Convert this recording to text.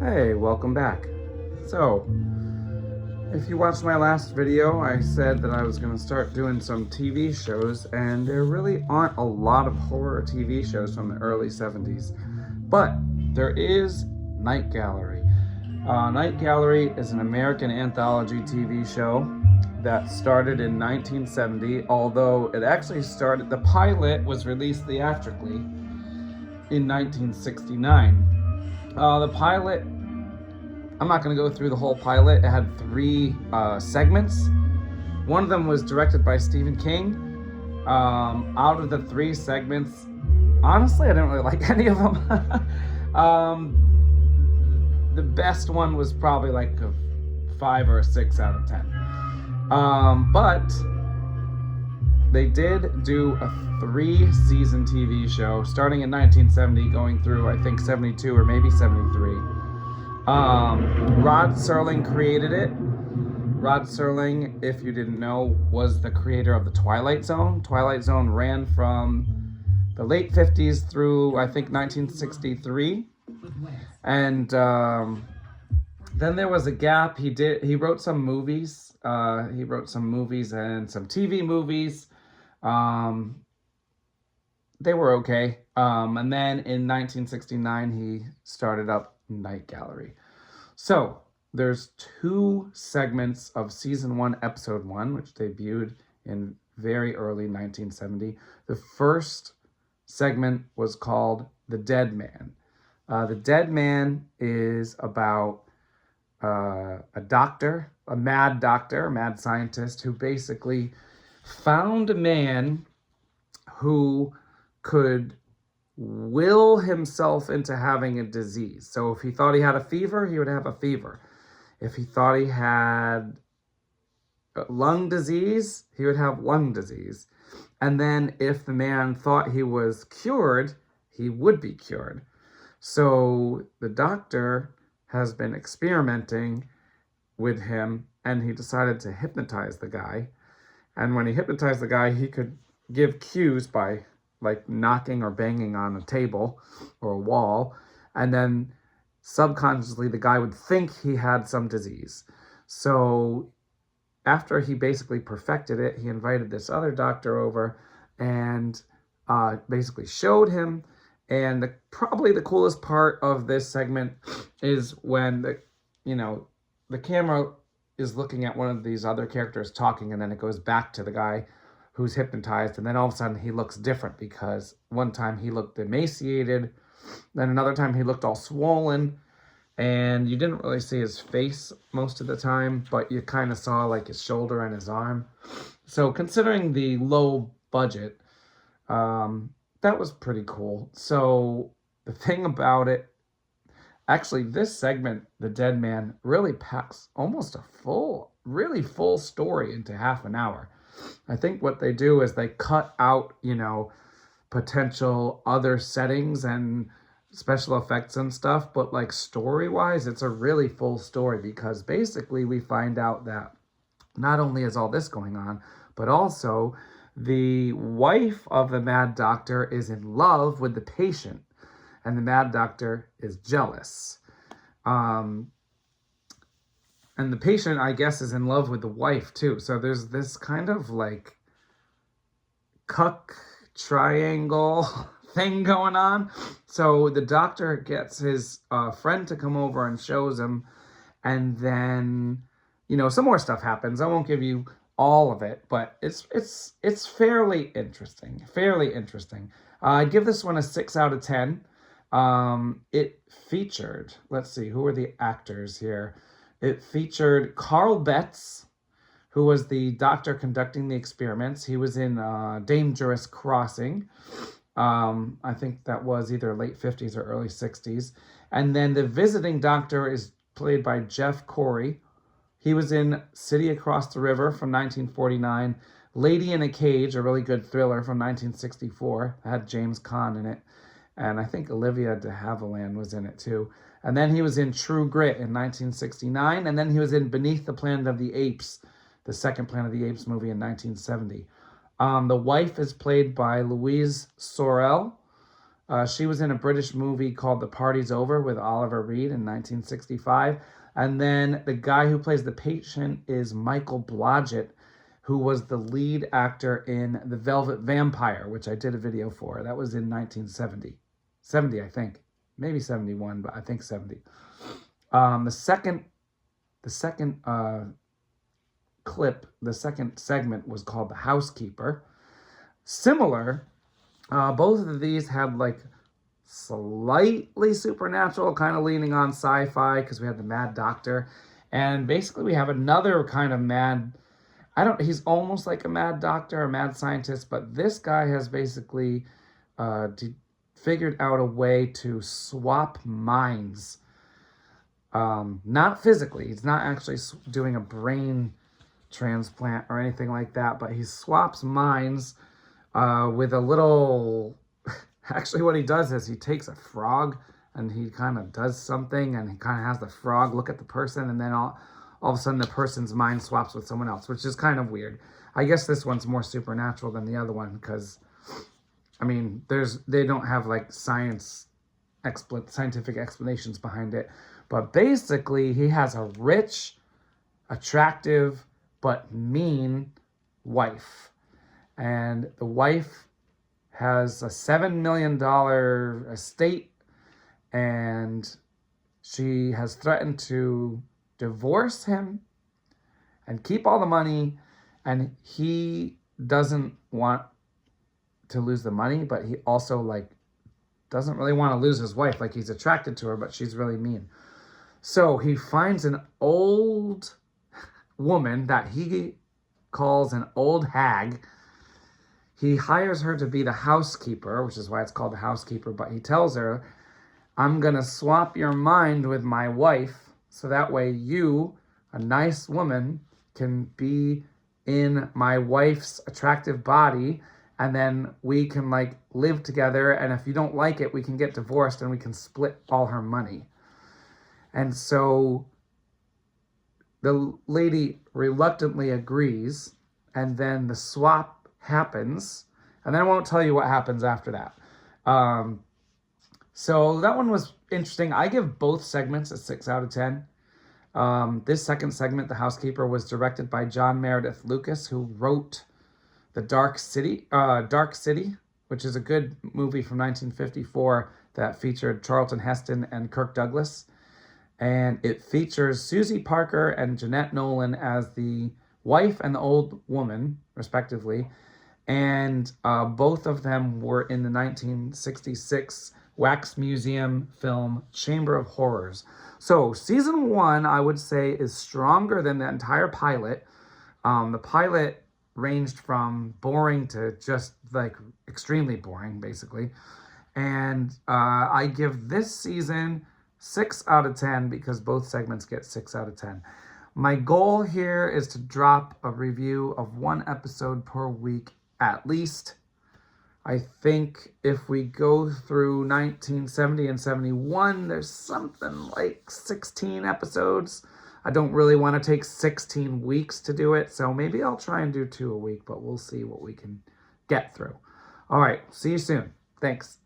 Hey, welcome back. So, if you watched my last video, I said that I was going to start doing some TV shows, and there really aren't a lot of horror TV shows from the early 70s. But there is Night Gallery. Night Gallery is an American anthology TV show that started in 1970, although it actually started, the pilot was released theatrically in 1969. The pilot, I'm not going to go through the whole pilot. It had 3 segments. One of them was directed by Stephen King. Out of the 3 segments, honestly, I didn't really like any of them. The best one was probably like a 5 or a 6 out of 10. But they did do a 3-season TV show starting in 1970, going through I think 72 or maybe 73. Rod Serling created it. Rod Serling, if you didn't know, was the creator of the Twilight Zone. Twilight Zone ran from the late 50s through I think 1963. And then there was a gap. He wrote some movies. He wrote some movies and some TV movies. They were okay. And then in 1969, he started up Night Gallery. So there's 2 segments of season 1, episode 1, which debuted in very early 1970. The first segment was called The Dead Man. The Dead Man is about a doctor, a mad scientist, who basically found a man who could will himself into having a disease. So if he thought he had a fever, he would have a fever. If he thought he had lung disease, he would have lung disease. And then if the man thought he was cured, he would be cured. So the doctor has been experimenting with him, and he decided to hypnotize the guy. And when he hypnotized the guy, he could give cues by like knocking or banging on a table or a wall, and then subconsciously the guy would think he had some disease. So after he basically perfected it, he invited this other doctor over and basically showed him. And probably the coolest part of this segment is when the camera is looking at one of these other characters talking, and then it goes back to the guy who's hypnotized, and then all of a sudden he looks different, because one time he looked emaciated, then another time he looked all swollen, and you didn't really see his face most of the time, but you kind of saw like his shoulder and his arm. So considering the low budget, that was pretty cool. So the thing about it, actually this segment, The Dead Man, really packs almost a really full story into half an hour. I think what they do is they cut out, potential other settings and special effects and stuff, but like story-wise, it's a really full story, because basically we find out that not only is all this going on, but also the wife of the mad doctor is in love with the patient, and the mad doctor is jealous. And the patient, I guess, is in love with the wife too. So there's this kind of like cuck triangle thing going on. So the doctor gets his friend to come over and shows him. And then, some more stuff happens. I won't give you all of it, but it's fairly interesting. I'd give this one a 6 out of 10. It featured, let's see, who are the actors here? It featured Carl Betts, who was the doctor conducting the experiments. He was in Dangerous Crossing. I think that was either late 50s or early 60s. And then the visiting doctor is played by Jeff Corey. He was in City Across the River from 1949. Lady in a Cage, a really good thriller from 1964. It had James Caan in it. And I think Olivia de Havilland was in it too. And then he was in True Grit in 1969. And then he was in Beneath the Planet of the Apes, the second Planet of the Apes movie in 1970. The wife is played by Louise Sorel. She was in a British movie called The Party's Over with Oliver Reed in 1965. And then the guy who plays the patient is Michael Blodgett, who was the lead actor in The Velvet Vampire, which I did a video for. That was in 1970. 70, I think. Maybe 71, but I think 70. The second clip, the second segment was called The Housekeeper. Similar, both of these had like slightly supernatural, kind of leaning on sci-fi, because we had the Mad Doctor. And basically we have another kind of mad, he's almost like a mad doctor, a mad scientist, but this guy has basically figured out a way to swap minds. Not physically, he's not actually doing a brain transplant or anything like that, but he swaps minds with a little... Actually, what he does is he takes a frog and he kind of does something, and he kind of has the frog look at the person, and then all of a sudden the person's mind swaps with someone else, which is kind of weird. I guess this one's more supernatural than the other one because, I mean, they don't have like scientific explanations behind it. But basically, he has a rich, attractive, but mean wife. And the wife has a $7 million estate, and she has threatened to divorce him and keep all the money, and he doesn't want to lose the money, but he also like doesn't really want to lose his wife. Like, he's attracted to her, but she's really mean. So he finds an old woman that he calls an old hag. He hires her to be the housekeeper, which is why it's called the housekeeper, but he tells her, I'm going to swap your mind with my wife, so that way you, a nice woman, can be in my wife's attractive body, and then we can like live together, and if you don't like it, we can get divorced and we can split all her money. And so the lady reluctantly agrees, and then the swap happens, and then I won't tell you what happens after that. So that one was interesting. I give both segments a 6 out of 10. This second segment, The Housekeeper, was directed by John Meredith Lucas, who wrote The Dark City, which is a good movie from 1954 that featured Charlton Heston and Kirk Douglas. And it features Susie Parker and Jeanette Nolan as the wife and the old woman, respectively. And both of them were in the 1966 Wax Museum film Chamber of Horrors. So season 1, I would say, is stronger than the entire pilot. The pilot ranged from boring to just like extremely boring, basically. And I give this season 6 out of 10 because both segments get 6 out of 10. My goal here is to drop a review of 1 episode per week at least. I think if we go through 1970 and 71, there's something like 16 episodes. I don't really want to take 16 weeks to do it, so maybe I'll try and do 2 a week, but we'll see what we can get through. All right, see you soon. Thanks.